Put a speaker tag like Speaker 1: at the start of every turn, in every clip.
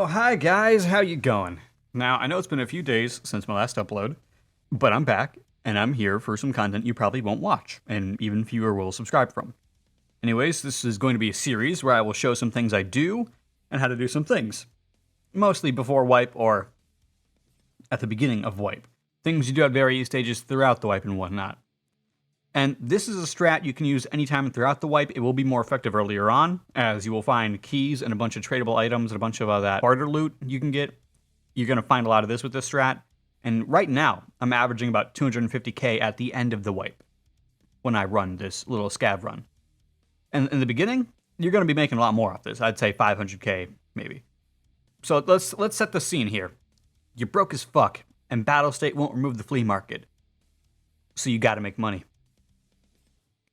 Speaker 1: Oh, hi guys, how you going? Now, I know it's been a few days since my last upload, but I'm back, and I'm here for some content you probably won't watch, and even fewer will subscribe from. Anyways, this is going to be a series where I will show some things I do, and how to do some things. Mostly before wipe, or at the beginning of wipe. Things you do at various stages throughout the wipe and whatnot. And this is a strat you can use anytime throughout the wipe. It will be more effective earlier on, as you will find keys and a bunch of tradable items and a bunch of that barter loot you can get. You're going to find a lot of this with this strat. And right now, I'm averaging about 250k at the end of the wipe when I run this little scav run. And in the beginning, you're going to be making a lot more off this. I'd say 500k, maybe. So let's set the scene here. You're broke as fuck, and Battle State won't remove the flea market. So you got to make money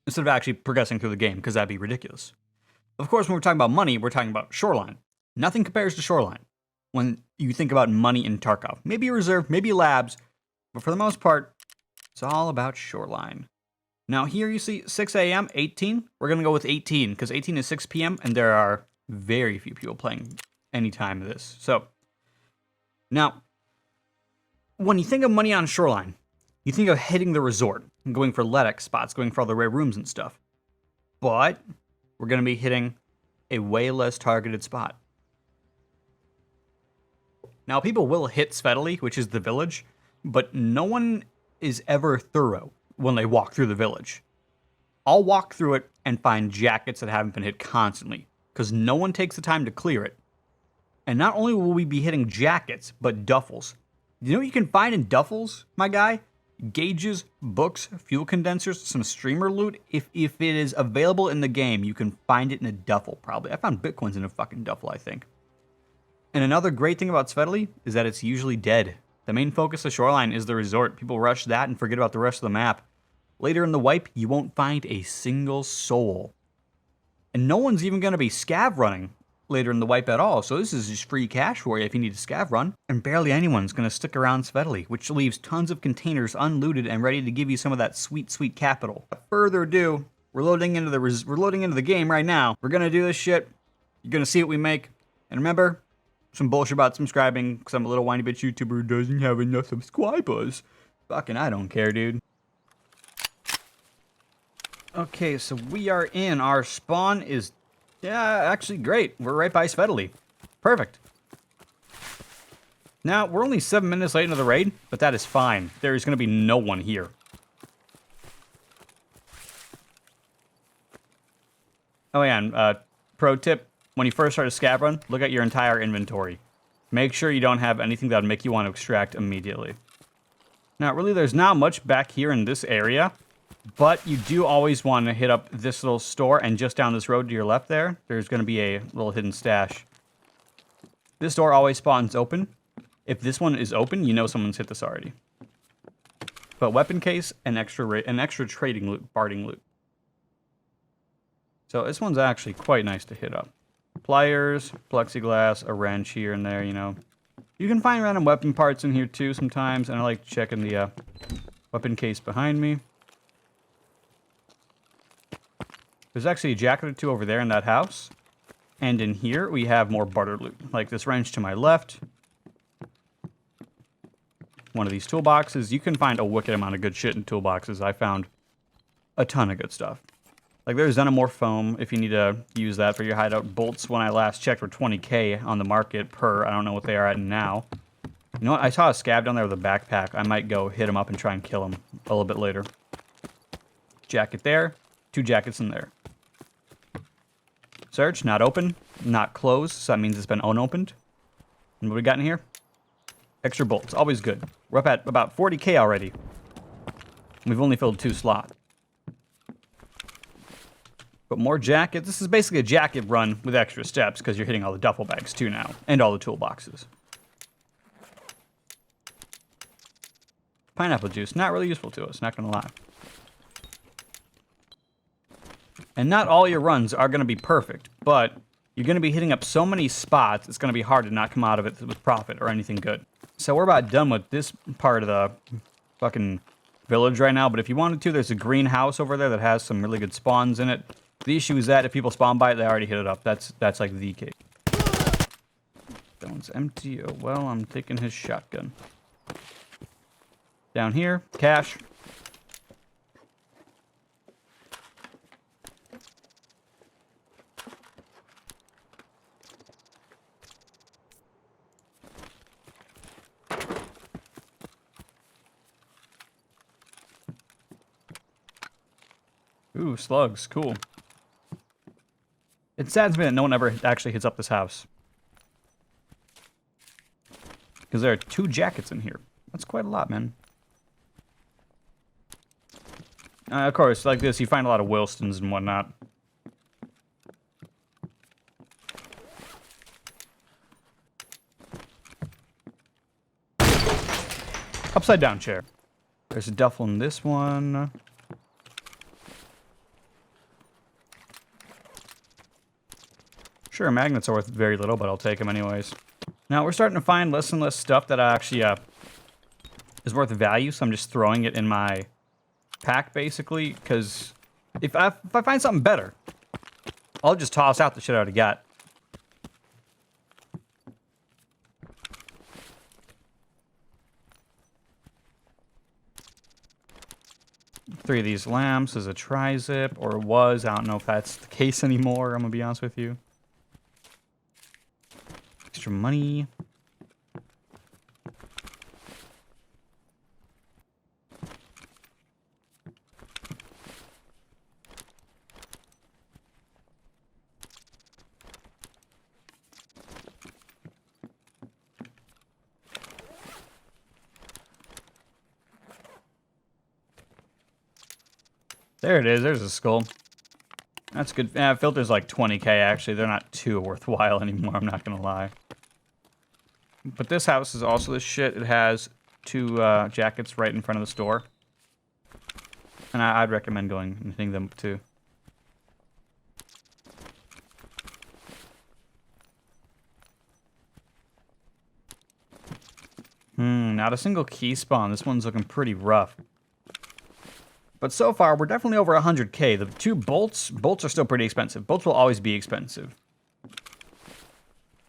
Speaker 1: instead of actually progressing through the game, because that'd be ridiculous. Of course, when we're talking about money, we're talking about shoreline. Nothing compares to shoreline when you think about money in Tarkov. Maybe reserve, maybe labs, but for the most part, it's all about shoreline. Now here you see 6 a.m., 18. We're going to go with 18, because 18 is 6 p.m., and there are very few people playing any time of this. So, now, when you think of money on shoreline, you think of hitting the resort, going for LEDX spots, going for all the rare rooms and stuff. But we're going to be hitting a way less targeted spot. Now, people will hit Svetali, which is the village, but no one is ever thorough when they walk through the village. I'll walk through it and find jackets that haven't been hit constantly, because no one takes the time to clear it. And not only will we be hitting jackets, but duffels. You know what you can find in duffels, my guy? Gauges, books, fuel condensers, some streamer loot. If it is available in the game, you can find it in a duffel, probably. I found bitcoins in a fucking duffel, I think. And another great thing about Svetali is that it's usually dead. The main focus of Shoreline is the resort. People rush that and forget about the rest of the map. Later in the wipe, you won't find a single soul. And no one's even going to be scav running later in the wipe at all, so this is just free cash for you if you need a scav run. And barely anyone's going to stick around Svetali, which leaves tons of containers unlooted and ready to give you some of that sweet, sweet capital. Without further ado, we're loading into the game right now. We're going to do this shit. You're going to see what we make. And remember, some bullshit about subscribing, because I'm a little whiny bitch YouTuber who doesn't have enough subscribers. Fucking I don't care, dude. Okay, so we are in. Our spawn is, yeah, actually great. We're right by Svetali. Perfect. Now, we're only 7 minutes late into the raid, but that is fine. There is going to be no one here. Oh yeah, and pro tip, when you first start a scav run, look at your entire inventory. Make sure you don't have anything that would make you want to extract immediately. Now, really, there's not much back here in this area, but you do always want to hit up this little store, and just down this road to your left there, there's going to be a little hidden stash. This door always spawns open. If this one is open, you know someone's hit this already. But weapon case and extra trading loot, barding loot. So this one's actually quite nice to hit up. Pliers, plexiglass, a wrench here and there, you know. You can find random weapon parts in here too sometimes, and I like checking the weapon case behind me. There's actually a jacket or two over there in that house. And in here, we have more barter loot. Like this wrench to my left. One of these toolboxes. You can find a wicked amount of good shit in toolboxes. I found a ton of good stuff. Like there's xenomorph foam if you need to use that for your hideout. Bolts, when I last checked, were 20k on the market per. I don't know what they are at now. You know what? I saw a scav down there with a backpack. I might go hit him up and try and kill him a little bit later. Jacket there. 2 jackets in there. Search, not open, not closed, so that means it's been unopened. And what we got in here? Extra bolts, always good. We're up at about 40k already. We've only filled 2 slots. But more jackets. This is basically a jacket run with extra steps, because you're hitting all the duffel bags too now, and all the toolboxes. Pineapple juice, not really useful to us, not gonna lie. And not all your runs are going to be perfect, but you're going to be hitting up so many spots, it's going to be hard to not come out of it with profit or anything good. So we're about done with this part of the fucking village right now, but if you wanted to, there's a greenhouse over there that has some really good spawns in it. The issue is that if people spawn by it, they already hit it up. That's like the case. Don't one's empty. Oh, well, I'm taking his shotgun. Down here, cash. Ooh, slugs, cool. It saddens me that no one ever actually hits up this house. Because there are 2 jackets in here. That's quite a lot, man. Of course, like this, you find a lot of Wilstons and whatnot. Upside down chair. There's a duffel in this one. Sure, magnets are worth very little, but I'll take them anyways. Now, we're starting to find less and less stuff that actually is worth value, so I'm just throwing it in my pack, basically, because if I find something better, I'll just toss out the shit I already got. Three of these lamps is a tri-zip, or was. I don't know if that's the case anymore, I'm gonna be honest with you. Extra money. There it is. There's a skull. That's good. Filter's like 20k, actually. They're not too worthwhile anymore, I'm not gonna lie. But this house is also the shit. It has 2 jackets right in front of the store. And I'd recommend going and hitting them too. Not a single key spawn. This one's looking pretty rough. But so far, we're definitely over 100k. The 2 bolts are still pretty expensive. Bolts will always be expensive.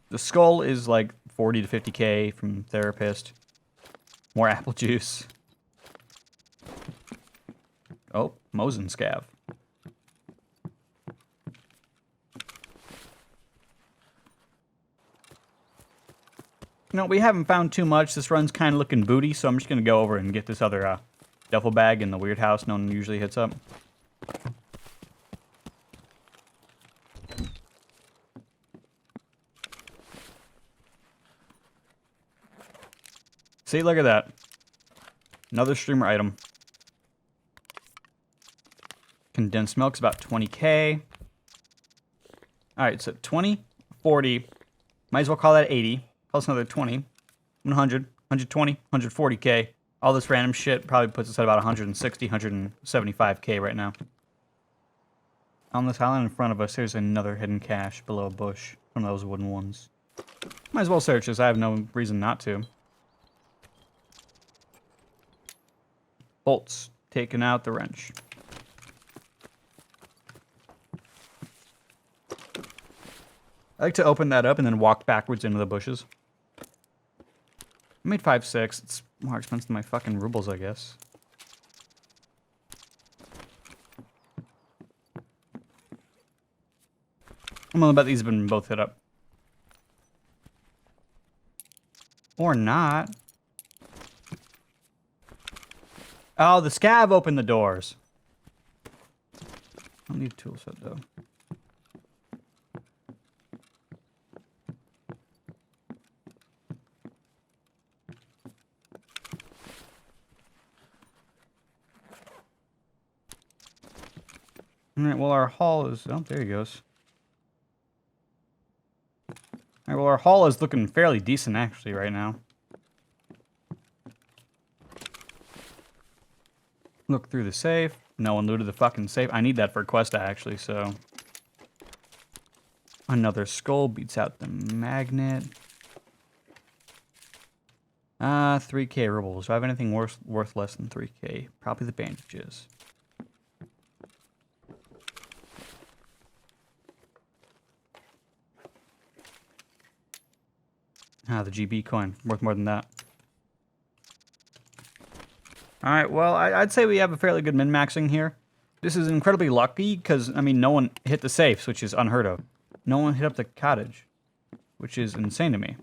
Speaker 1: The skull is like 40 to 50k from Therapist. More apple juice. Oh, Mosin scav. No, we haven't found too much. This run's kind of looking booty, so I'm just going to go over and get this other duffel bag in the weird house no one usually hits up. See, look at that. Another streamer item. Condensed milk's about 20k. Alright, so 20, 40. Might as well call that 80. Plus another 20, 100, 120, 140k. All this random shit probably puts us at about 160, 175k right now. On this island in front of us, there's another hidden cache below a bush. One of those wooden ones. Might as well search this. I have no reason not to. Bolts. Taking out the wrench. I like to open that up and then walk backwards into the bushes. I made 5.6. It's more expensive than my fucking rubles, I guess. I'm gonna bet these have been both hit up. Or not. Oh, the scav opened the doors. I don't need a tool set, though. Alright, well, our haul is... Oh, there he goes. Alright, well, our haul is looking fairly decent, actually, right now. Look through the safe. No one looted the fucking safe. I need that for Questa, actually, so... Another skull beats out the magnet. 3k rubles. Do I have anything worth less than 3k? Probably the bandages. Ah, the GB coin. Worth more than that. Alright, well, I'd say we have a fairly good min-maxing here. This is incredibly lucky because, I mean, no one hit the safes, which is unheard of. No one hit up the cottage, which is insane to me.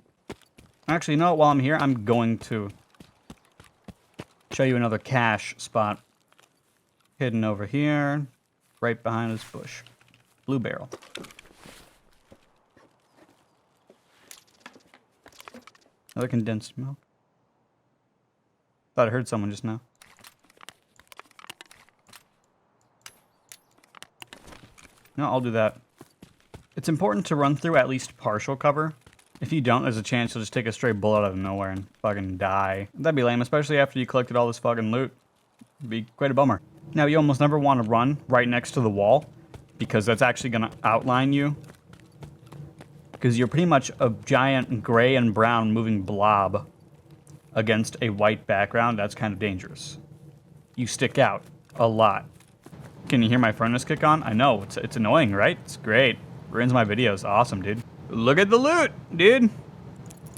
Speaker 1: Actually, you know what? While I'm here, I'm going to show you another cache spot. Hidden over here, right behind this bush. Blue barrel. Another condensed milk. Thought I heard someone just now. No, I'll do that. It's important to run through at least partial cover. If you don't, there's a chance you'll just take a straight bullet out of nowhere and fucking die. That'd be lame, especially after you collected all this fucking loot. It'd be quite a bummer. Now, you almost never want to run right next to the wall, because that's actually going to outline you. Because you're pretty much a giant gray and brown moving blob against a white background. That's kind of dangerous. You stick out a lot. Can you hear my furnace kick on? I know, it's annoying, right? It's great. Ruins my videos. Awesome, dude. Look at the loot, dude.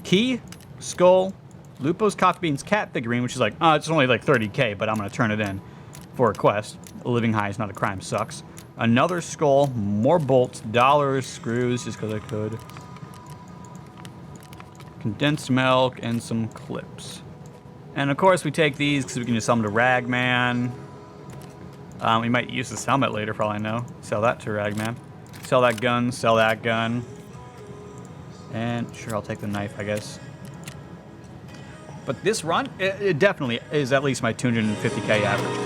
Speaker 1: Key, skull, Lupo's coffee beans cat figurine, which is like, oh, it's only like 30k, but I'm going to turn it in for a quest. A living high is not a crime, sucks. Another skull, more bolts, dollars, screws, just because I could. Condensed milk, and some clips. And of course we take these because we can just sell them to Ragman. We might use this helmet later for all I know. Sell that to Ragman. Sell that gun, sell that gun. And sure, I'll take the knife, I guess. But this run, it definitely is at least my 250k average.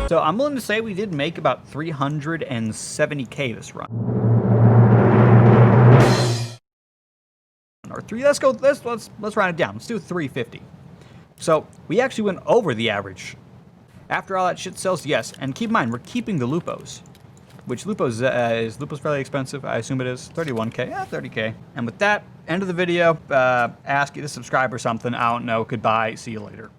Speaker 1: So I'm willing to say we did make about 370k this run. Or three. Let's round it down. Let's do 350. So we actually went over the average. After all that shit sells, yes. And keep in mind, we're keeping the Lupos. Which Lupos is Lupos fairly expensive? I assume it is. 31k. Yeah, 30k. And with that, end of the video. Ask you to subscribe or something. I don't know. Goodbye. See you later.